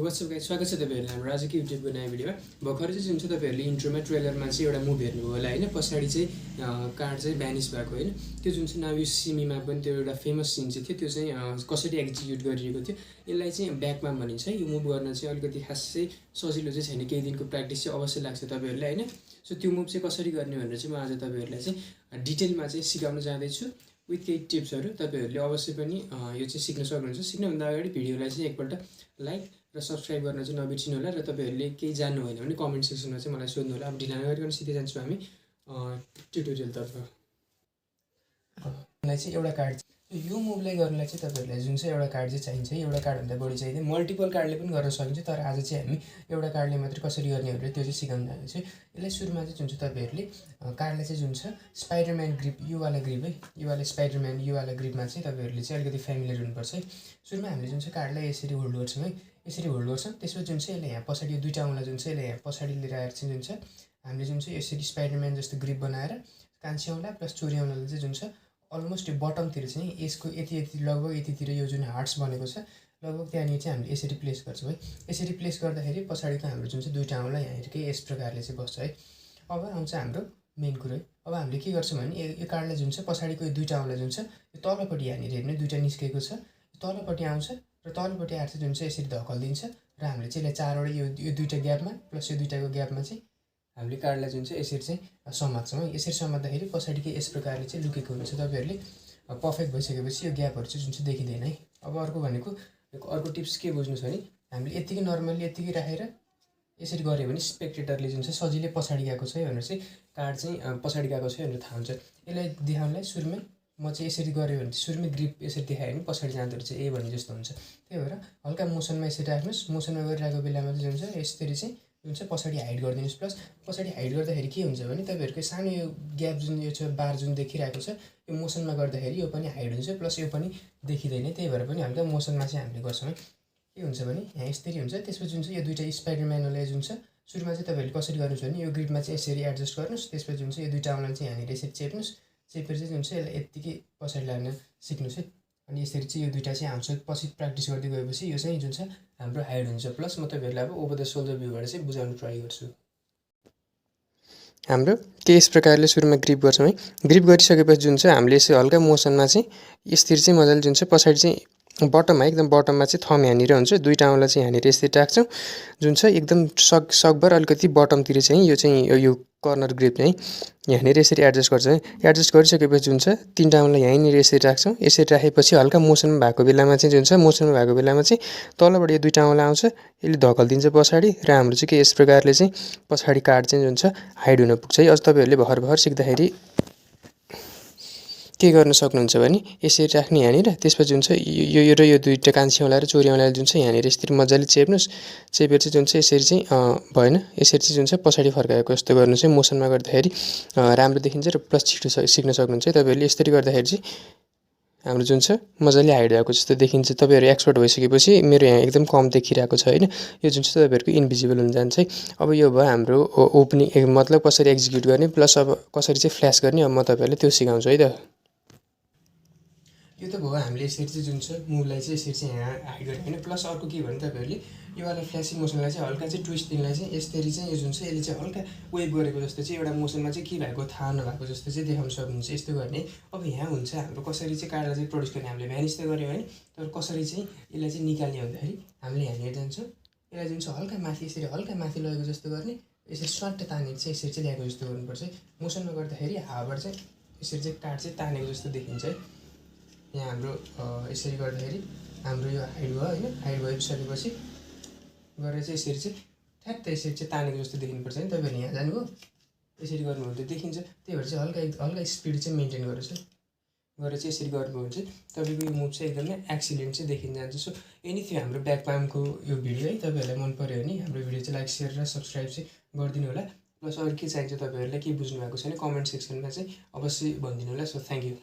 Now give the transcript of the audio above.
WhatsApp guys स्वागत छ तपाईहरुलाई हाम्रो आजको युट्युबको नयाँ भिडियोमा। भर्खर चाहिँ जुन चाहिँ तपाईहरुले इन्ट्रोमा ट्रेलरमा चाहिँ एउटा मुभी हेर्नुभयो होला हैन, पछाडी चाहिँ कार्ड चाहिँ भ्यानिश भएको हैन, त्यो जुन चाहिँ नाउ यु सिमीमा पनि त्यो एउटा फेमस सिन चाहिँ थियो, त्यो चाहिँ कसरी एक्जिक्युट गरिएको थियो, यसलाई चाहिँ ब्याकपाम भनिन्छ। यो मुभ गर्न चाहिँ अलिकति खासै सजिलो चाहिँ छैन, केही दिनको प्र्याक्टिस चाहिँ अवश्य लाग्छ तपाईहरुलाई हैन। सो त्यो मुभ चाहिँ कसरी गर्ने भनेर चाहिँ म आज तपाईहरुलाई चाहिँ डिटेलमा चाहिँ सिकाउन जाँदै छु विथ केही टिप्सहरु। तपाईहरुले अवश्य पनि यो चाहिँ सिक्न सक्नुहुन्छ। सिक्नभन्दा अगाडि भिडियोलाई चाहिँ एकपल्ट लाइक र सब्स्क्राइब गर्न चाहिँ नबिर्सिनु होला र तपाईहरुले केही जान्नु भएन भने कमेन्ट सेक्सनमा चाहिँ मलाई सोध्नु होला। अब ढिला नगरिकन सिधै जान्छौँ हामी ट्युटोरियलतर्फ। मलाई चाहिँ एउटा कार्ड, यो मुभलाई गर्नलाई चाहिँ तपाईहरुलाई जुन चाहिँ एउटा कार्ड चाहिँ चाहिन्छ, एउटा कार्ड भन्दा बढी चाहिदैन, मल्टिपल कार्डले पनि गर्न सकिन्छ, तर आज चाहिँ हामी एउटा कार्डले मात्र कसरी गर्ने भनेर त्यो चाहिँ सिकाउन जाँदैछु। यसलाई सुरुमा चाहिँ जुन चाहिँ तपाईहरुले कार्डलाई चाहिँ जुन छ स्पाइडरम्यान ग्रिप, यो वाला ग्रिप है, यो वाला स्पाइडरम्यान यो वाला ग्रिपमा चाहिँ तपाईहरुले चाहिँ अलिकति फ्यामिलियर हुनुपर्छ है। सुरुमा हामीले जुन चाहिँ कार्डलाई यसरी होल्ड गर्छौँ है, यसरी होल्ड गर्छौँ, त्यसपछि जुन चाहिँ यसले यहाँ पछाडि यो दुईटा औँला जुन चाहिँ यसले यहाँ पछाडि लिएर आएर चाहिँ जुन छ हामीले जुन चाहिँ यसरी स्पाइडरम्यान जस्तो ग्रिप बनाएर कान्छी औँला प्लस चोरी औँलाले चाहिँ जुन छ अलमोस्ट यो बटमतिर चाहिँ यसको यति लगभग यतितिर यो जुन हार्ट्स बनेको छ लगभग त्यहाँनिर चाहिँ हामीले यसरी प्लेस गर्छौँ है। यसरी प्लेस गर्दाखेरि पछाडिको हाम्रो जुन चाहिँ दुईटा औँला यहाँनिर यस प्रकारले चाहिँ बस्छ है। अब आउँछ हाम्रो मेन कुरो है। अब हामीले के गर्छौँ भने यो कार्डलाई जुन छ पछाडिको यो दुईटा औँला जुन छ यो तलपट्टि यहाँनिर हेर्नु दुईटा निस्केको छ, तलपट्टि आउँछ र तलपट्टि आएर चाहिँ जुन चाहिँ यसरी धकल्दिन्छ र हामीले चाहिँ यसलाई चारवटा यो दुईटा ग्यापमा प्लस यो दुईटाको ग्यापमा चाहिँ हामीले कार्डलाई जुन चाहिँ यसरी चाहिँ समात्छौँ है। यसरी समात्दाखेरि पछाडिकै यस प्रकारले चाहिँ लुकेको हुन्छ। तपाईहरुले पर्फेक्ट भइसकेपछि यो ग्यापहरु चाहिँ जुन चाहिँ देखिँदैन है। अब अर्को भनेको अर्को टिप्स के बुझ्नु छ भने हामीले यतिकै नर्मली यतिकै राखेर यसरी गऱ्यो भने स्पेक्टेटरले जुन चाहिँ सजिलै पछाडि गएको छ भनेर चाहिँ कार्ड चाहिँ पछाडि गएको छ भनेर थाहा हुन्छ। यसलाई देखाउनलाई सुरुमै म चाहिँ यसरी गरेँ भने सुरुमै ग्रिप यसरी देखाएँ भने पछाडि जाँदो रहेछ ए भने जस्तो हुन्छ। त्यही भएर हल्का मोसनमा यसरी राख्नुहोस्। मोसनमा गरिरहेको बेलामा चाहिँ जुन छ यसरी चाहिँ जुन चाहिँ पछाडि हाइड गरिदिनुहोस्। प्लस पछाडि हाइड गर्दाखेरि के हुन्छ भने तपाईहरुको सानो यो ग्याप जुन यो छ बार जुन देखिरहेको छ यो मोसनमा गर्दाखेरि यो पनि हाइड हुन्छ प्लस यो पनि देखिँदैन। त्यही भएर पनि हल्का मोसनमा चाहिँ हामीले गर्छौँ है। के हुन्छ भने यहाँ यसरी हुन्छ। त्यसपछि जुन चाहिँ यो दुईटा स्पाइडरम्यानलाई जुन छ सुरुमा चाहिँ तपाईहरुले कसरी गर्नुहुन्छ भने यो ग्रिपमा चाहिँ यसरी एडजस्ट गर्नुहोस्। त्यसपछि जुन चाहिँ यो दुईटा औँला चाहिँ यहाँनिर यसरी चेप्नुहोस्। चेपेर चाहिँ जुन चाहिँ यसलाई यत्तिकै पछाडि लाग्न सिक्नुहोस् है। अनि यसरी चाहिँ यो दुईटा चाहिँ आउँछ। पछि प्र्याक्टिस गर्दै गएपछि यो चाहिँ जुन छ हाम्रो हाइड हुन्छ। प्लस म तपाईहरुलाई अब ओभर द सोल्डर भ्यूबाट चाहिँ बुझाउन ट्राई गर्छु। हाम्रो के यस प्रकारले सुरुमा ग्रिप गर्छौँ है। ग्रिप गरिसकेपछि जुन चाहिँ हामीले यसो हल्का मोसनमा चाहिँ यसतिर चाहिँ मजाले जुन चाहिँ पछाडि चाहिँ बटममा एकदम बटममा चाहिँ थम यहाँनिर हुन्छ, दुईटा औँला चाहिँ यहाँनिर यसरी राख्छौँ जुन चाहिँ एकदम सकभर अलिकति बटमतिर चाहिँ यो कर्नर ग्रिप चाहिँ यहाँनिर यसरी एडजस्ट गर्छ है। एडजस्ट गरिसकेपछि जुन छ तीनटा औँला यहीँनिर यसरी राख्छौँ। यसरी राखेपछि हल्का मोसनमा भएको बेलामा चाहिँ जुन छ मोसनमा भएको बेलामा चाहिँ तलबाट यो दुईटा औँला आउँछ, यसले धकल्दिन्छ पछाडि र हाम्रो चाहिँ के यस प्रकारले चाहिँ पछाडि कार्ड चाहिँ जुन छ हाइड हुन पुग्छ है। अझ तपाईहरुले भर्खर सिक्दाखेरि के गर्न सक्नुहुन्छ भने यसरी राख्ने यहाँनिर, त्यसपछि जुन छ यो र यो दुईटा कान्छी औँला र चोरी औँला जुन छ यहाँनिर यसरी मजाले चेप्नुहोस्। चेपेर चाहिँ जुन चाहिँ यसरी चाहिँ भएन यसरी चाहिँ जुन चाहिँ पछाडि फर्काएको जस्तो गर्नु चाहिँ मोसनमा गर्दाखेरि राम्रो देखिन्छ र प्लस छिटो सिक्न सक्नुहुन्छ है। तपाईहरुले यसरी गर्दाखेरि चाहिँ हाम्रो जुन छ मजाले हाइड भएको जस्तो देखिन्छ। तपाईहरु एक्सपर्ट भइसकेपछि मेरो यहाँ एकदम कम देखिरहेको छ हैन, यो जुन चाहिँ तपाईहरुको इन्भिजिबल हुन जान्छ है। अब यो भयो हाम्रो ओपनिङ मतलब कसरी एक्जिक्युट गर्ने प्लस अब कसरी चाहिँ फ्ल्यास गर्ने। अब म तपाईहरुलाई त्यो सिकाउँछु है त। यो त भयो हामीले यसरी चाहिँ जुन छ मुभलाई चाहिँ यसरी चाहिँ यहाँ हाइड गर्ने हैन। प्लस अर्को के भने तपाईहरुले यो वाला फ्ल्यासिङ मोसनलाई चाहिँ हल्का चाहिँ ट्विस्ट दिनलाई चाहिँ यसरी चाहिँ यो जुन छ यसले चाहिँ हल्का वेभ गरेको जस्तो चाहिँ एउटा मोसनमा चाहिँ के भएको थाहा नभएको जस्तो चाहिँ देखाउन सक्नुहुन्छ यस्तो गर्ने। अब यहाँ हुन्छ हाम्रो कसरी चाहिँ कार्डलाई चाहिँ प्रड्युस गर्ने। हामीले भ्यानिस त गर्यौँ हैन, तर कसरी चाहिँ यसलाई चाहिँ निकाल्ने भन्दाखेरि हामीले यहाँनिर जान्छौँ, यसलाई जुन छ हल्का माथि यसरी हल्का माथि लगेको जस्तो गर्ने, यसरी स्वाट्ट तानेर चाहिँ यसरी चाहिँ ल्याएको जस्तो गर्नुपर्छ है। मोसनमा गर्दाखेरि हावाबाट चाहिँ यसरी चाहिँ कार्ड चाहिँ तानेको जस्तो देखिन्छ है। यहाँ हाम्रो यसरी गर्दाखेरि हाम्रो यो हाइड भयो हैन, हाइड भइसकेपछि गरेर चाहिँ यसरी चाहिँ ठ्याक्क यसरी चाहिँ तानेको जस्तो देखिनुपर्छ है। तपाईहरुले यहाँ जानुभयो यसरी गर्नुभयो भने देखिन्छ। त्यही भएर चाहिँ हल्का स्पिड चाहिँ मेन्टेन गर्नुहोस् है। गरेर चाहिँ यसरी गर्नुभयो भने चाहिँ तपाईको यो मुभ चाहिँ एकदमै एक्सिलेन्ट चाहिँ देखिन जान्छ। सो यनी थियो हाम्रो ब्याकपामको यो भिडियो है। तपाईहरुलाई मन पर्यो भने हाम्रो भिडियो चाहिँ लाइक शेयर र सब्स्क्राइब चाहिँ गरिदिनु होला। प्लस अरु के चाहिन्छ तपाईहरुलाई के बुझ्नु भएको छैन कमेन्ट सेक्सनमा चाहिँ अवश्य भनिदिनु होला। So thank you.